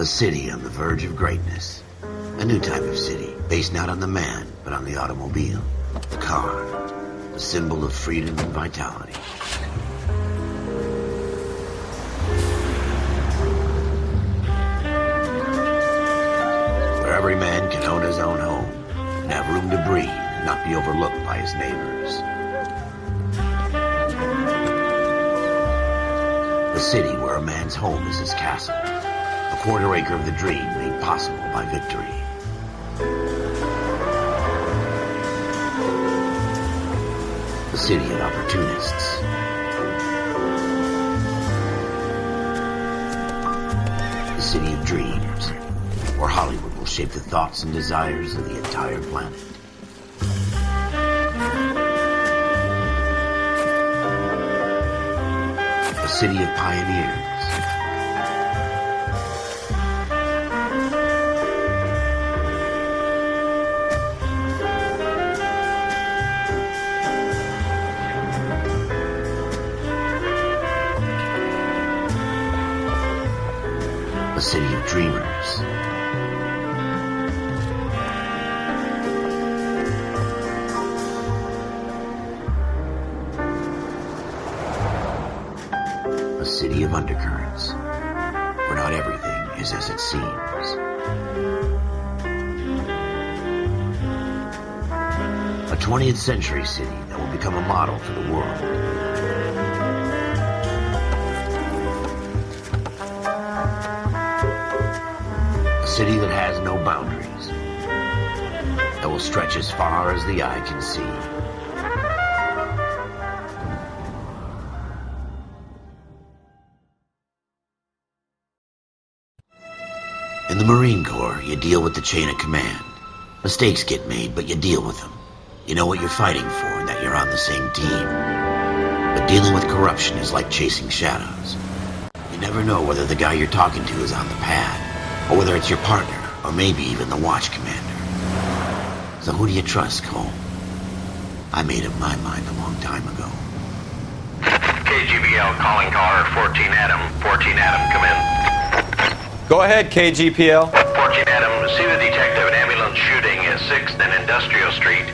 A city on the verge of greatness. A new type of city, based not on the man, but on the automobile. The car. A symbol of freedom and vitality. Where every man can own his own home, and have room to breathe, and not be overlooked by his neighbors. A city where a man's home is his castle. A quarter acre of the dream made possible by victory. A city of opportunists. A city of dreams, where Hollywood will shape the thoughts and desires of the entire planet. A city of pioneers. A city of dreamers. A city of undercurrents, where not everything is as it seems. A 20th century city that will become a model for the world. A city that has no boundaries, that will stretch as far as the eye can see. In the Marine Corps, you deal with the chain of command. Mistakes get made, but you deal with them. You know what you're fighting for and that you're on the same team. But dealing with corruption is like chasing shadows. You never know whether the guy you're talking to is on the pad, or whether it's your partner, or maybe even the watch commander. So who do you trust, Cole? I made up my mind a long time ago. KGBL calling caller 14 Adam. 14 Adam, come in. Go ahead, KGPL. 14 Adam, see the detective an ambulance shooting at 6th and Industrial Street.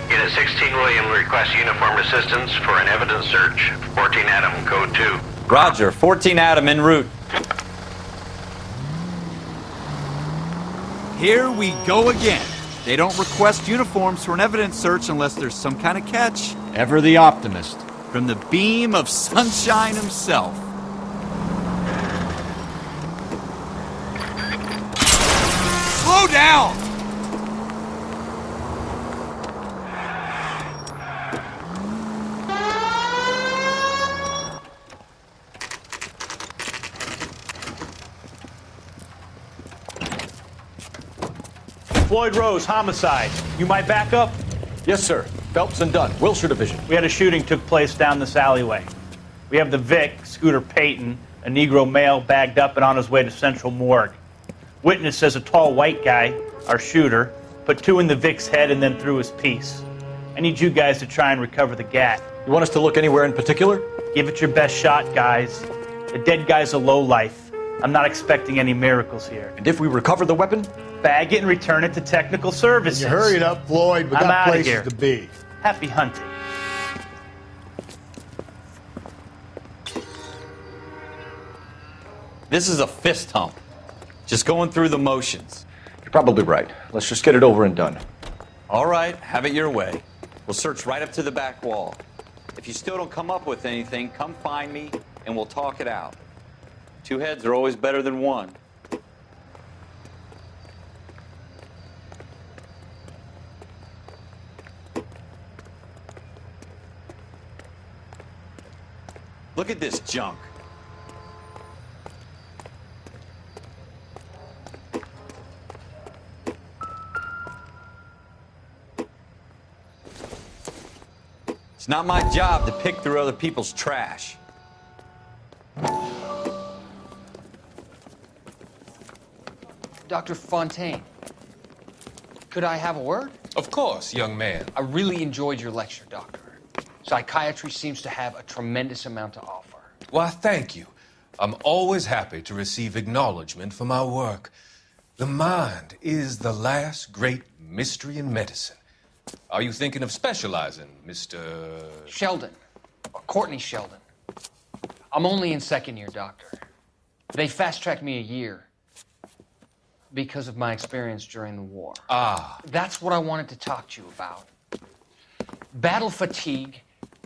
Unit 16 William requests uniformed assistance for an evidence search. 14 Adam, code 2. Roger, 14 Adam en route. Here we go again. They don't request uniforms for an evidence search unless there's some kind of catch. Ever the optimist. From the beam of sunshine himself. Slow down! Floyd Rose, homicide. You might back up? Yes, sir. Phelps and Dunn, Wilshire Division. We had a shooting took place down this alleyway. We have the Vic, Scooter Payton, a Negro male bagged up and on his way to Central Morgue. Witness says a tall white guy, our shooter, put 2 in the Vic's head and then threw his piece. I need you guys to try and recover the gat. You want us to look anywhere in particular? Give it your best shot, guys. The dead guy's a lowlife. I'm not expecting any miracles here. And if we recover the weapon? Bag it and return it to technical services. You hurry it up, Floyd. We I'm got outta places here. to be. Happy hunting. This is a fist hump. Just going through the motions. You're probably right. Let's just get it over and done. All right, have it your way. We'll search right up to the back wall. If you still don't come up with anything, come find me and we'll talk it out. 2 heads are always better than 1. Look at this junk. It's not my job to pick through other people's trash. Dr. Fontaine, could I have a word? Of course, young man. I really enjoyed your lecture, Doctor. Psychiatry seems to have a tremendous amount to offer. Why, thank you. I'm always happy to receive acknowledgement for my work. The mind is the last great mystery in medicine. Are you thinking of specializing, Mr. Sheldon. Or Courtney Sheldon. I'm only in second year, Doctor. They fast-tracked me a year because of my experience during the war. Ah. That's what I wanted to talk to you about. Battle fatigue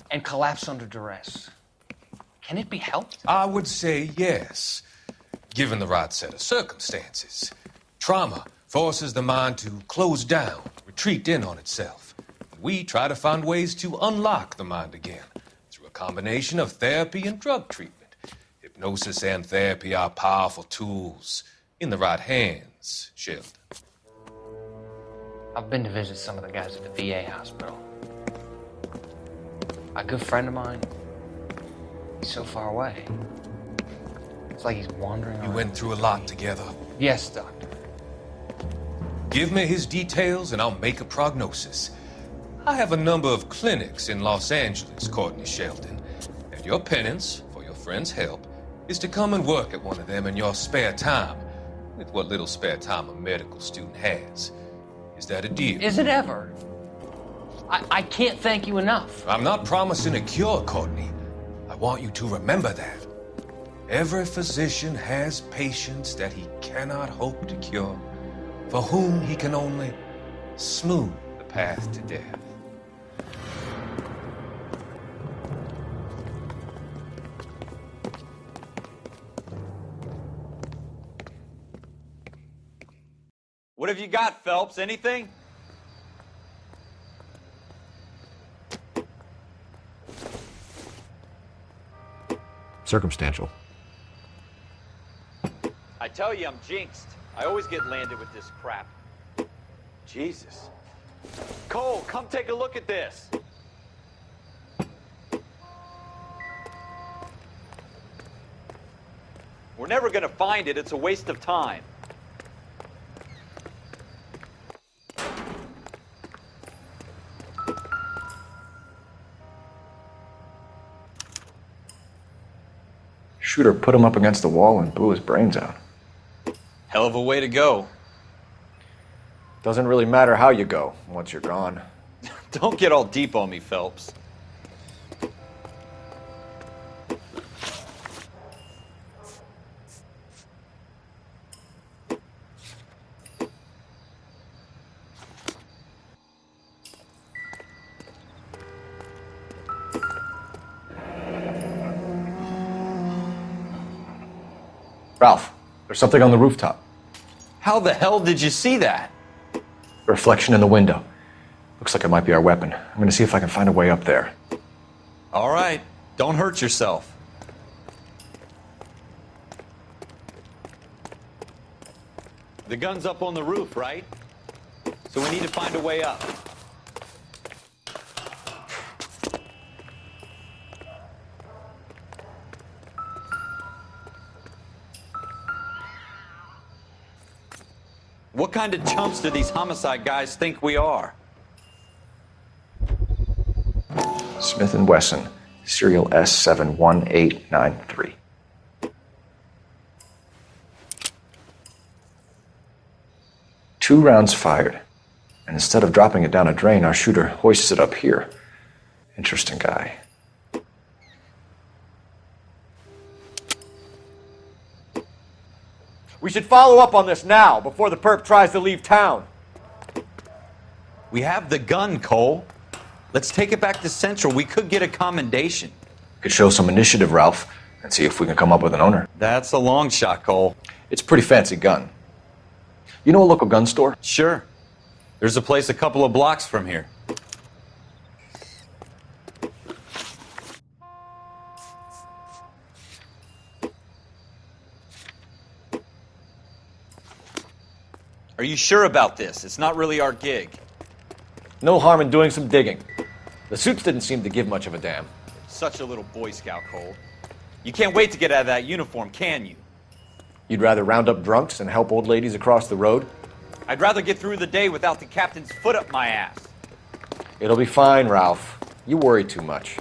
and collapse under duress. Can it be helped? I would say yes, given the right set of circumstances. Trauma forces the mind to close down, retreat in on itself. We try to find ways to unlock the mind again through a combination of therapy and drug treatment. Hypnosis and therapy are powerful tools in the right hands, Sheldon. I've been to visit some of the guys at the VA hospital. A good friend of mine, he's so far away. It's like he's wandering You around. went through a lot together. Yes, Doctor. Give me his details and I'll make a prognosis. I have a number of clinics in Los Angeles, Courtney Sheldon, and your penance, for your friend's help, is to come and work at one of them in your spare time, with what little spare time a medical student has. Is that a deal? Is it ever? I can't thank you enough. I'm not promising a cure, Courtney. I want you to remember that. Every physician has patients that he cannot hope to cure, for whom he can only smooth the path to death. What have you got, Phelps? Anything? Circumstantial. I tell you, I'm jinxed. I always get landed with this crap. Jesus. Cole, come take a look at this. We're never gonna find it. It's a waste of time. Shooter put him up against the wall and blew his brains out. Hell of a way to go. Doesn't really matter how you go once you're gone. Don't get all deep on me, Phelps. Ralph, there's something on the rooftop. How the hell did you see that? A reflection in the window. Looks like it might be our weapon. I'm gonna see if I can find a way up there. All right, don't hurt yourself. The gun's up on the roof, right? So we need to find a way up. What kind of chumps do these homicide guys think we are? Smith & Wesson, serial S71893. Two rounds fired, and instead of dropping it down a drain, our shooter hoists it up here. Interesting guy. We should follow up on this now, before the perp tries to leave town. We have the gun, Cole. Let's take it back to Central. We could get a commendation. Could show some initiative, Ralph, and see if we can come up with an owner. That's a long shot, Cole. It's a pretty fancy gun. You know a local gun store? Sure. There's a place a couple of blocks from here. Are you sure about this? It's not really our gig. No harm in doing some digging. The suits didn't seem to give much of a damn. Such a little Boy Scout, Cole. You can't wait to get out of that uniform, can you? You'd rather round up drunks and help old ladies across the road? I'd rather get through the day without the captain's foot up my ass. It'll be fine, Ralph. You worry too much.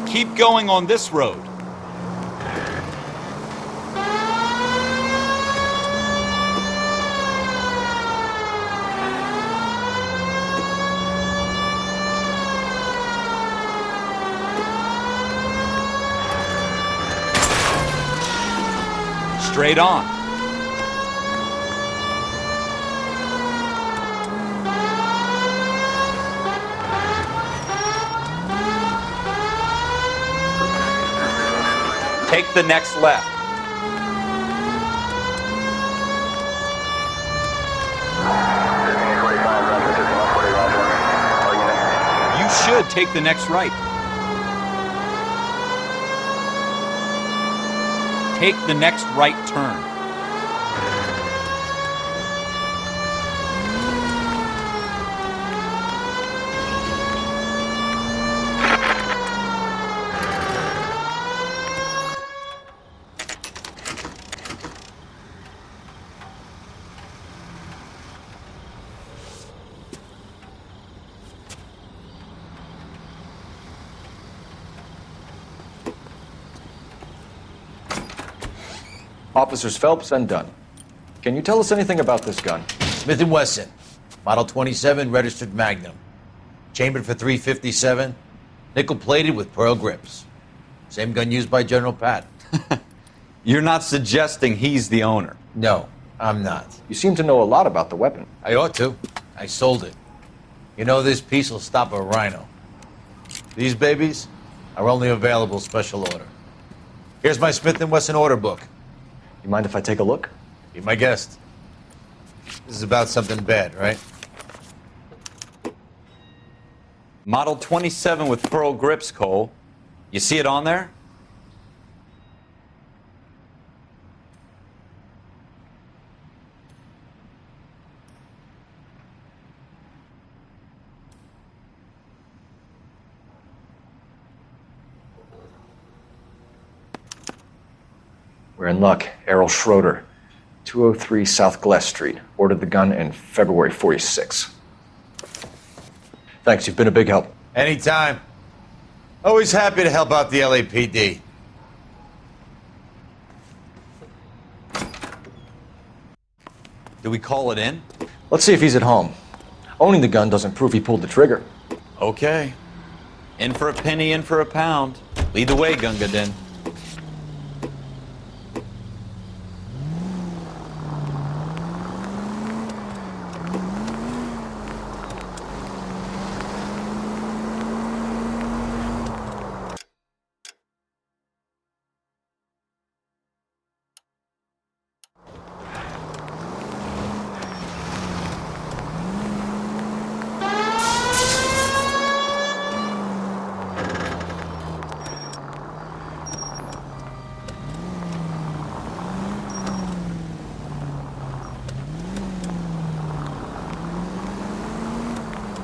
keep going on this road. Straight on. Take the next left. You should take the next right. Take the next right turn. Officers Phelps and Dunn. Can you tell us anything about this gun? Smith & Wesson, Model 27, registered Magnum. Chambered for .357, nickel-plated with pearl grips. Same gun used by General Patton. You're not suggesting he's the owner? No, I'm not. You seem to know a lot about the weapon. I ought to. I sold it. You know, this piece will stop a rhino. These babies are only available special order. Here's my Smith & Wesson order book. You mind if I take a look? Be my guest. This is about something bad, right? Model 27 with pearl grips, Cole. You see it on there? We're in luck. Errol Schroeder, 203 South Glass Street. Ordered the gun in February '46. Thanks, you've been a big help. Anytime. Always happy to help out the LAPD. Do we call it in? Let's see if he's at home. Owning the gun doesn't prove he pulled the trigger. Okay. In for a penny, in for a pound. Lead the way, Gunga Din.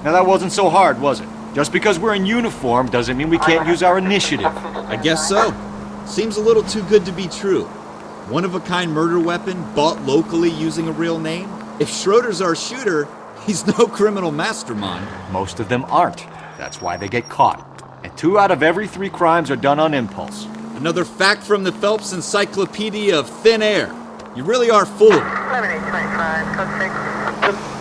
Now that wasn't so hard, was it? Just because we're in uniform doesn't mean we can't use our initiative. I guess so. Seems a little too good to be true. One-of-a-kind murder weapon bought locally using a real name? If Schroeder's our shooter, he's no criminal mastermind. Most of them aren't. That's why they get caught. And 2 out of every 3 crimes are done on impulse. Another fact from the Phelps Encyclopedia of Thin Air. You really are full of it. 7825, code 6.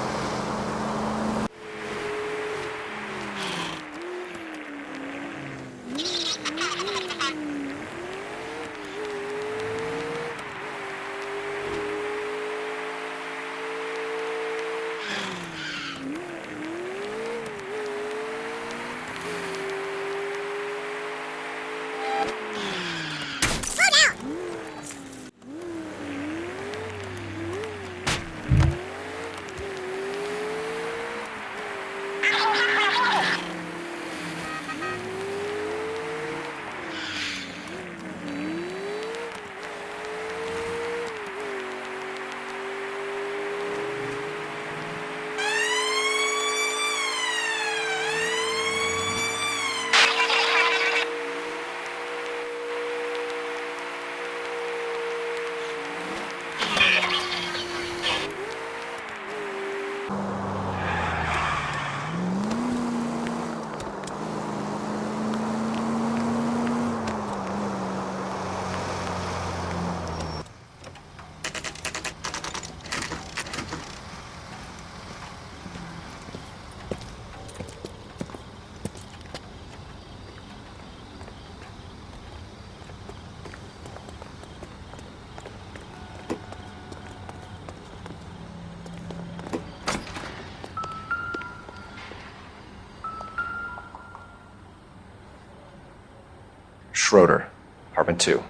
Schroeder, apartment 2.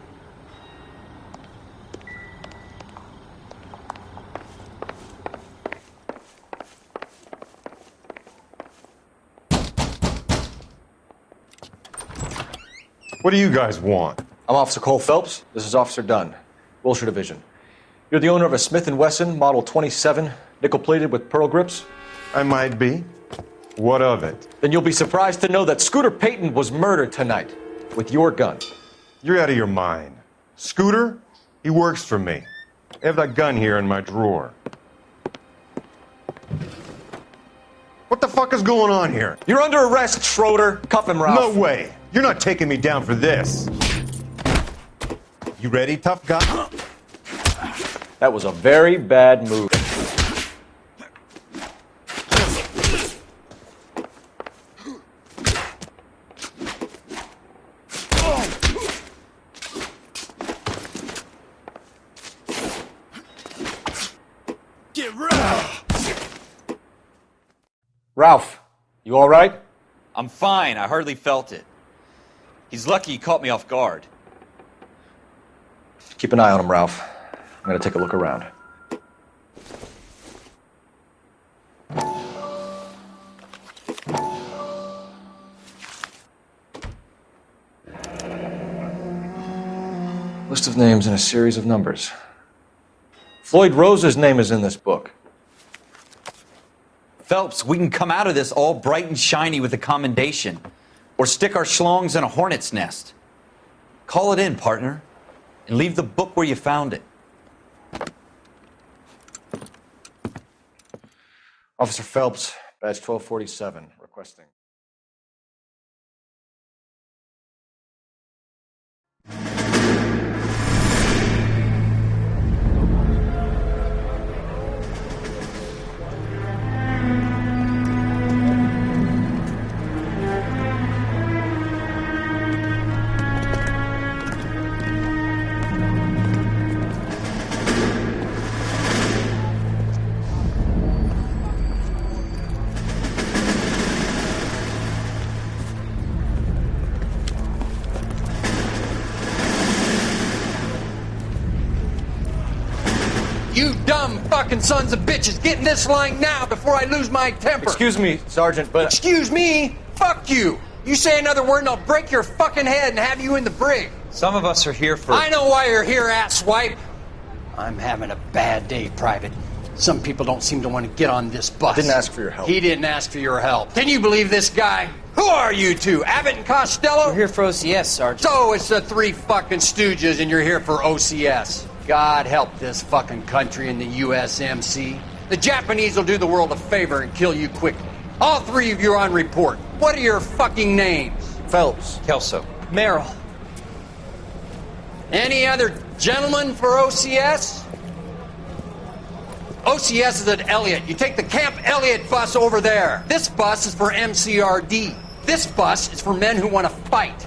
What do you guys want? I'm Officer Cole Phelps. This is Officer Dunn, Wilshire Division. You're the owner of a Smith & Wesson Model 27, nickel-plated with pearl grips? I might be. What of it? Then you'll be surprised to know that Scooter Payton was murdered tonight with your gun. You're out of your mind. Scooter? He works for me. I have that gun here in my drawer. What the fuck is going on here? You're under arrest, Schroeder. Cuff him, Ralph. No way. You're not taking me down for this. You ready, tough guy? That was a very bad move. Ralph, you all right? I'm fine. I hardly felt it. He's lucky he caught me off guard. Keep an eye on him, Ralph. I'm gonna take a look around. List of names and a series of numbers. Floyd Rose's name is in this book. Phelps, we can come out of this all bright and shiny with a commendation. Or stick our schlongs in a hornet's nest. Call it in, partner. And leave the book where you found it. Officer Phelps, badge 1247, requesting. You dumb fucking sons of bitches, get in this line now before I lose my temper. Excuse me, Sergeant, but... Excuse me? Fuck you. You say another word and I'll break your fucking head and have you in the brig. Some of us are here for... I know why you're here, asswipe. I'm having a bad day, Private. Some people don't seem to want to get on this bus. Didn't ask for your help. He didn't ask for your help. Can you believe this guy? Who are you two? Abbott and Costello? We're here for OCS, Sergeant. So it's the three fucking stooges and you're here for OCS. God help this fucking country and the USMC. The Japanese will do the world a favor and kill you quickly. All three of you are on report. What are your fucking names? Phelps. Kelso. Merrill. Any other gentlemen for OCS? OCS is at Elliott. You take the Camp Elliott bus over there. This bus is for MCRD. This bus is for men who want to fight.